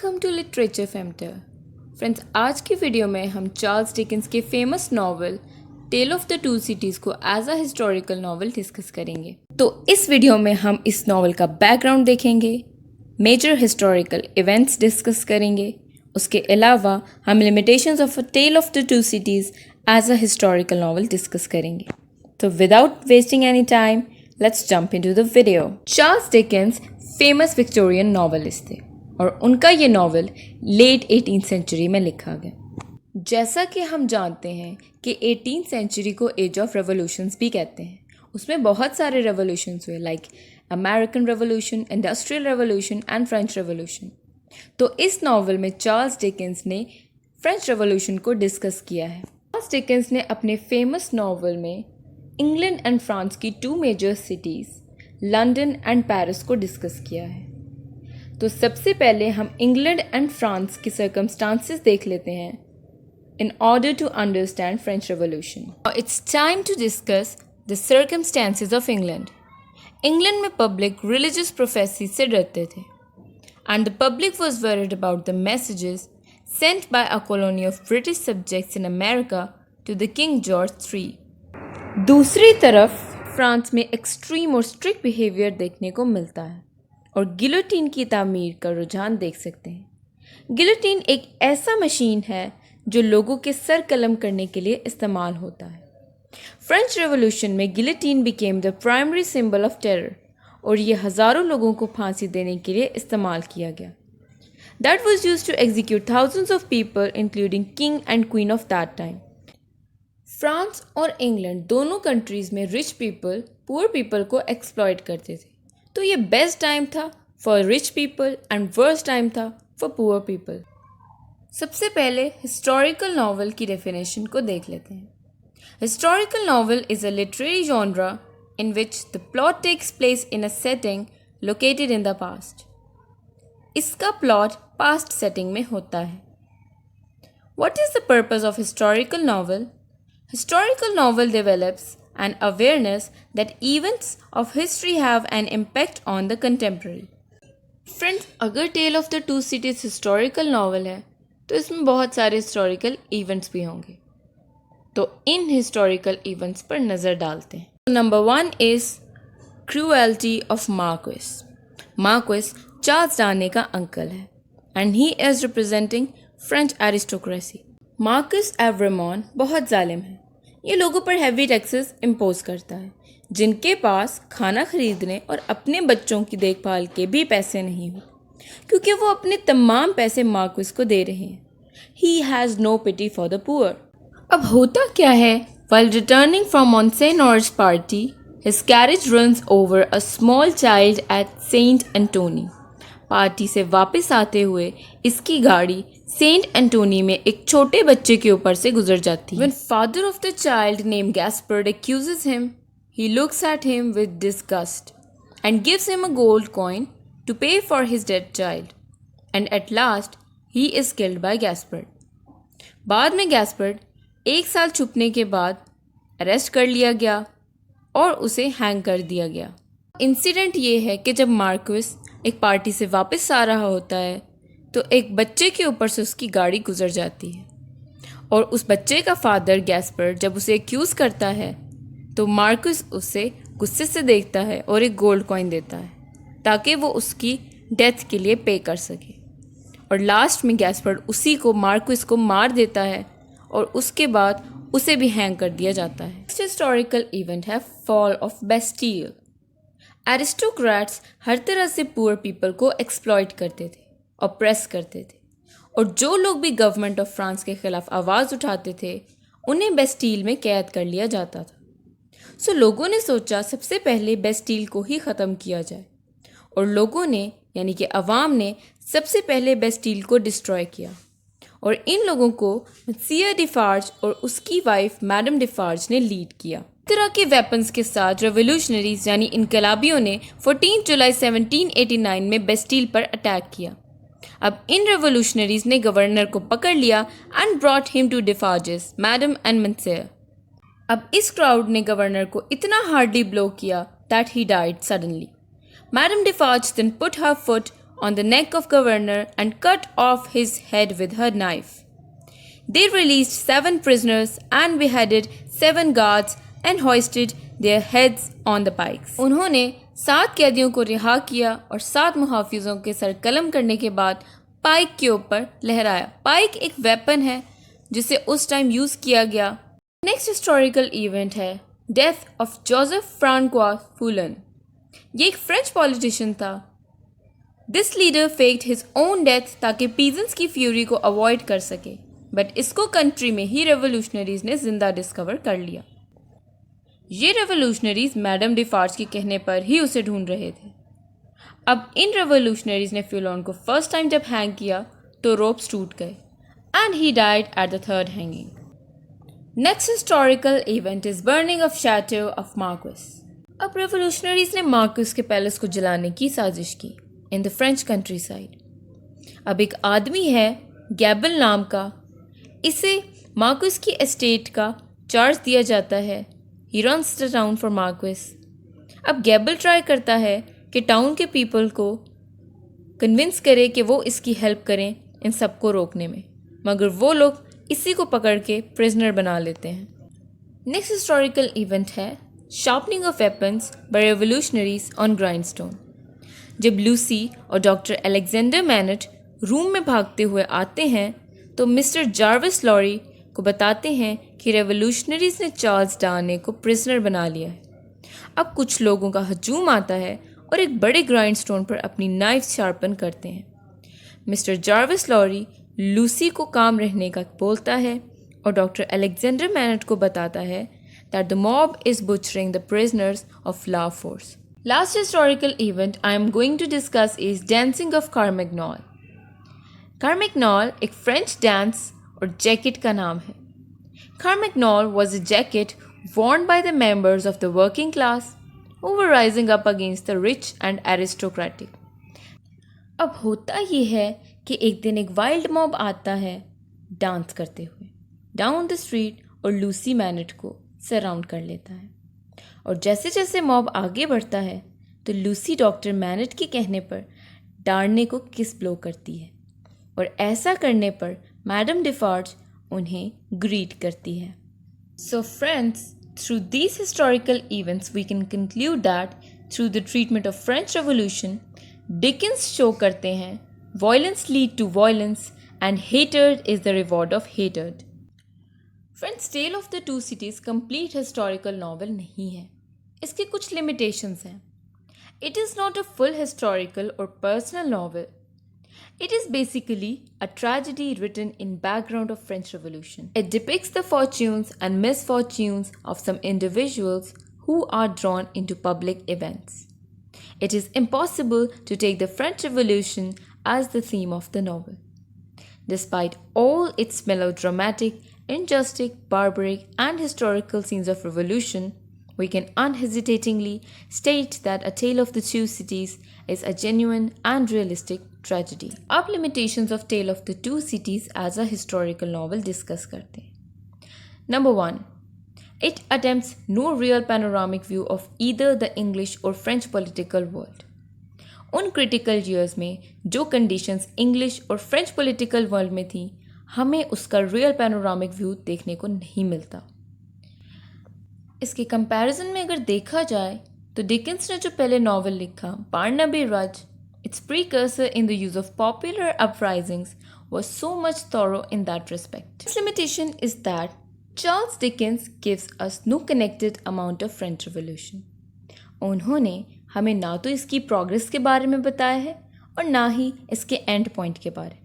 Welcome to literature factor. Friends, आज की video में हम चार्ल्स डिकेंस के famous novel tale of the two cities को as a historical novel discuss करेंगे। तो इस वीडियो में हम इस नॉवल का बैकग्राउंड देखेंगे, मेजर हिस्टोरिकल इवेंट्स डिस्कस करेंगे। उसके अलावा हम limitations of a tale of the two cities as a historical novel discuss करेंगे। तो without wasting any time, let's jump into the video. Charles Dickens famous Victorian novelist थे और उनका ये नॉवल लेट 18th सेंचुरी में लिखा गया। जैसा कि हम जानते हैं कि 18th सेंचुरी को एज ऑफ रेवोल्यूशंस भी कहते हैं। उसमें बहुत सारे रेवोल्यूशंस हुए, like American revolution, industrial revolution and French revolution. तो इस नॉवल में चार्ल्स डिकेंस ने फ्रेंच रेवोल्यूशन को डिस्कस किया है। चार्ल्स डिकेंस ने अपने फेमस नॉवल में इंग्लैंड एंड फ्रांस की two major cities London and Paris को डिस्कस किया है। तो सबसे पहले हम इंग्लैंड एंड फ्रांस के सर्कमस्टांसेस देख लेते हैं in order to understand French revolution. It's time to discuss the circumstances of England. England में पब्लिक रिलीजियस प्रोफेसी से डरते थे and the public was worried about the messages sent by a colony of British subjects in America to the king George III। दूसरी तरफ France में extreme और strict behaviour देखने को मिलता है और गिलोटीन की तामीर का रुझान देख सकते हैं। गिलोटीन एक ऐसा मशीन है जो लोगों के सर कलम करने के लिए इस्तेमाल होता है। फ्रेंच रेवोल्यूशन में guillotine became the primary symbol of terror और ये हज़ारों लोगों को फांसी देने के लिए इस्तेमाल किया गया। That was use to execute thousands of people including king and queen of that time. France और इंग्लैंड दोनों कंट्रीज़ में रिच पीपल पुअर पीपल को एक्सप्लॉइट करते थे। तो ये बेस्ट टाइम था for rich people and worst time था फॉर पुअर पीपल। सबसे पहले हिस्टोरिकल नॉवल की डेफिनेशन को देख लेते हैं। Historical novel is a literary genre in which the plot takes place in a setting located in the past. इसका plot past setting में होता है। What is the purpose of historical novel? Historical novel develops an awareness that events of history have an impact on the contemporary. Friends, अगर tale of the two cities historical novel है तो इसमें बहुत सारे historical events भी होंगे। तो इन historical events पर नज़र डालते हैं। Number 1 is cruelty of marquis. Marquis Charles Darnay का अंकल है and he is representing French aristocracy. Marquis Evremonde बहुत जालिम है। ये लोगों पर हैवी टैक्सेस इम्पोज करता है जिनके पास खाना खरीदने और अपने बच्चों की देखभाल के भी पैसे नहीं हो, क्योंकि वो अपने तमाम पैसे मार्क्विस को दे रहे हैं। He has no pity for the poor. अब होता क्या है, while returning from Monsignor's party, his carriage runs over a small child at Saint Antony. Party से वापस आते हुए इसकी गाड़ी सेंट एंटोनी में एक छोटे बच्चे के ऊपर से गुजर जाती है। When father of the child named Gaspard accuses him, he looks at him with disgust and gives him a gold coin to pay for his dead child. And at last, he is killed by Gaspard. बाद में Gaspard 1 साल छुपने के बाद arrest कर लिया गया और उसे हैंग कर दिया गया। इंसिडेंट ये है कि जब मार्क्विस एक पार्टी से वापस आ रहा होता है तो एक बच्चे के ऊपर से उसकी गाड़ी गुजर जाती है और उस बच्चे का फादर गैस्पर्ड जब उसे एक्यूज़ करता है तो मार्क्विस उसे गुस्से से देखता है और एक गोल्ड कॉइन देता है ताकि वो उसकी डेथ के लिए पे कर सके। और लास्ट में गैस्पर्ड उसी को मार्क्विस को मार देता है और उसके बाद उसे भी हैंग कर दिया जाता है। नेक्स्ट हिस्टोरिकल इवेंट है फॉल ऑफ बेस्टियल। एरिस्टोक्रेट्स हर तरह से पुअर पीपल को एक्सप्लॉइट करते थे, ऑप्रेस करते थे और जो लोग भी गवर्नमेंट ऑफ फ्रांस के खिलाफ आवाज़ उठाते थे उन्हें बेस्टील में कैद कर लिया जाता था। सो लोगों ने सोचा सबसे पहले बेस्टील को ही ख़त्म किया जाए और लोगों ने यानी कि अवाम ने सबसे पहले बेस्टील को डिस्ट्रॉय किया और इन लोगों को मसियर डिफार्ज और उसकी वाइफ मैडम डिफार्ज ने लीड किया। तरह के वेपन्स के साथ रेवोल्यूशनरीज यानी इनकलाबियों ने 14 जुलाई 1789 में बेस्टील पर अटैक किया। अब इन रेवोल्यूशनरीज ने गवर्नर को पकड़ लिया and brought him to Defarges madam and monsieur. अब इस क्राउड ने गवर्नर को इतना हार्डली ब्लो किया that he died suddenly. Madam Defarge then put her foot on the neck of governor and cut off his head with her knife. They released 7 prisoners and beheaded 7 guards and hoisted their heads on the pikes. उन्होंने 7 कैदियों को रिहा किया और 7 मुहाफिजों के sir कलम करने के बाद पाइक के ऊपर लहराया। पाइक एक वेपन है जिसे उस टाइम यूज़ किया गया। नेक्स्ट हिस्टोरिकल इवेंट है डेथ ऑफ जोसेफ फ्रांकोis फूलन। ये एक फ्रेंच पॉलिटिशियन था। This leader faked his own death ताकि पीजेंट्स की फ्यूरी को अवॉइड कर सके, बट इसको कंट्री में ही रेवोल्यूशनरीज ने जिंदा डिस्कवर कर लिया। ये रेवोल्यूशनरीज मैडम डिफार्ज के कहने पर ही उसे ढूंढ रहे थे। अब इन रेवोल्यूशनरीज ने फ्यूलन को फर्स्ट टाइम जब हैंग किया तो रोप्स टूट गए and he died at the 3rd hanging. Next historical event is burning of chateau of marquis. अब रेवोल्यूशनरीज ने मार्क्विस के पैलेस को जलाने की साजिश की in the French countryside. अब एक आदमी है गैबल नाम का, इसे मार्क्विस की एस्टेट का चार्ज दिया जाता है। He runs the town for marquis. अब गैबल ट्राई करता है कि टाउन के पीपल को कन्विंस करे कि वो इसकी हेल्प करें इन सबको रोकने में, मगर वो लोग इसी को पकड़ के प्रिजनर बना लेते हैं। नेक्स्ट हिस्टोरिकल इवेंट है sharpening of weapons by revolutionaries on grindstone. जब लूसी और डॉक्टर अलेक्जेंडर मैनेट रूम में भागते हुए आते हैं तो मिस्टर जार्विस लॉरी को बताते हैं कि रेवोल्यूशनरीज ने चार्ल्स डार्ने को प्रिजनर बना लिया है। अब कुछ लोगों का हजूम आता है और एक बड़े ग्राइंडस्टोन पर अपनी नाइफ शार्पन करते हैं। मिस्टर जार्विस लॉरी लूसी को काम रहने का बोलता है और डॉक्टर अलेक्जेंडर मैनेट को बताता है that the mob is butchering the prisoners of La Force. Last historical event I am going to discuss is dancing of Carmagnole. Carmagnole एक French dance और jacket का नाम है। Carmagnole was a jacket worn by the members of the working class who were rising up against the rich and aristocratic. अब होता ये है कि एक दिन एक वाइल्ड मॉब आता है डांस करते हुए डाउन द स्ट्रीट और लूसी मैनेट को सराउंड कर लेता है। और जैसे जैसे मॉब आगे बढ़ता है तो लूसी डॉक्टर मैनेट के कहने पर डार्ने को किस ब्लो करती है और ऐसा करने पर मैडम डिफार्ज उन्हें ग्रीट करती है। So friends, through these historical events we can conclude that through the treatment of French Revolution, Dickens show करते हैं violence lead to violence and hatred is the reward of hatred. Friends, tale of the two cities complete historical novel नहीं है। इसके कुछ limitations हैं। It is not a full historical और personal novel. It is basically a tragedy written in background of French revolution. It depicts the fortunes and misfortunes of some individuals who are drawn into public events. It is impossible to take the French Revolution as the theme of the novel. Despite all its melodramatic, injustice, barbaric, and historical scenes of revolution, we can unhesitatingly state that A Tale of the Two Cities is a genuine and realistic tragedy. अब limitations of Tale of the Two Cities as a historical novel discuss करते हैं। Number 1. It attempts no real panoramic view of either the English or French political world. उन critical years में जो conditions English और French political world में थी, हमें उसका real panoramic view देखने को नहीं मिलता। इसके comparison में अगर देखा जाए तो डिकेंस ने जो पहले novel लिखा बार्नाबी रज, its precursor in the use of popular uprisings was so much thorough in that respect. Its limitation is that Charles Dickens gives us no connected amount of French Revolution. उन्होंने हमें ना तो इसकी प्रोग्रेस के बारे में बताया है और ना ही इसके एंड पॉइंट के बारे में।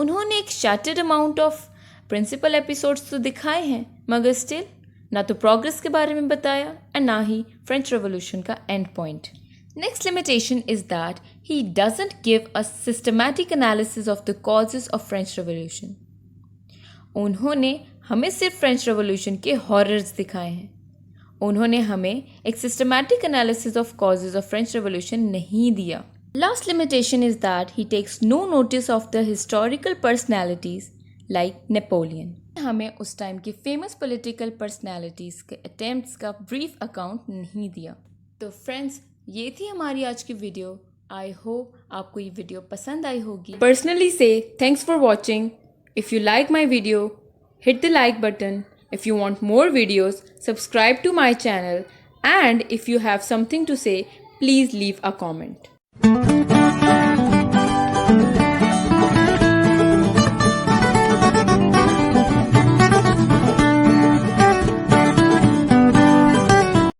उन्होंने एक shattered amount of principal episodes तो दिखाए हैं, मगर स्टिल ना तो प्रोग्रेस के बारे में बताया और ना ही फ्रेंच रेवोल्यूशन का and point. Next limitation is that he doesn't give a systematic analysis of the causes of French revolution. उन्होंने हमें सिर्फ फ्रेंच रेवोल्यूशन के हॉरर्स दिखाए हैं। उन्होंने हमें एक systematic analysis of causes of French revolution नहीं दिया। Last limitation is that he takes no notice of the historical personalities like Napoleon. हमें उस टाइम के फेमस पॉलिटिकल पर्सनैलिटीज के अटेम्प्ट्स का ब्रीफ अकाउंट नहीं दिया। तो फ्रेंड्स, ये थी हमारी आज की वीडियो। आई होप आपको ये वीडियो पसंद आई होगी. पर्सनली से thanks for watching. If you like my video, hit the like button. If you want more videos, subscribe to my channel. And if you have something to say, please leave a comment.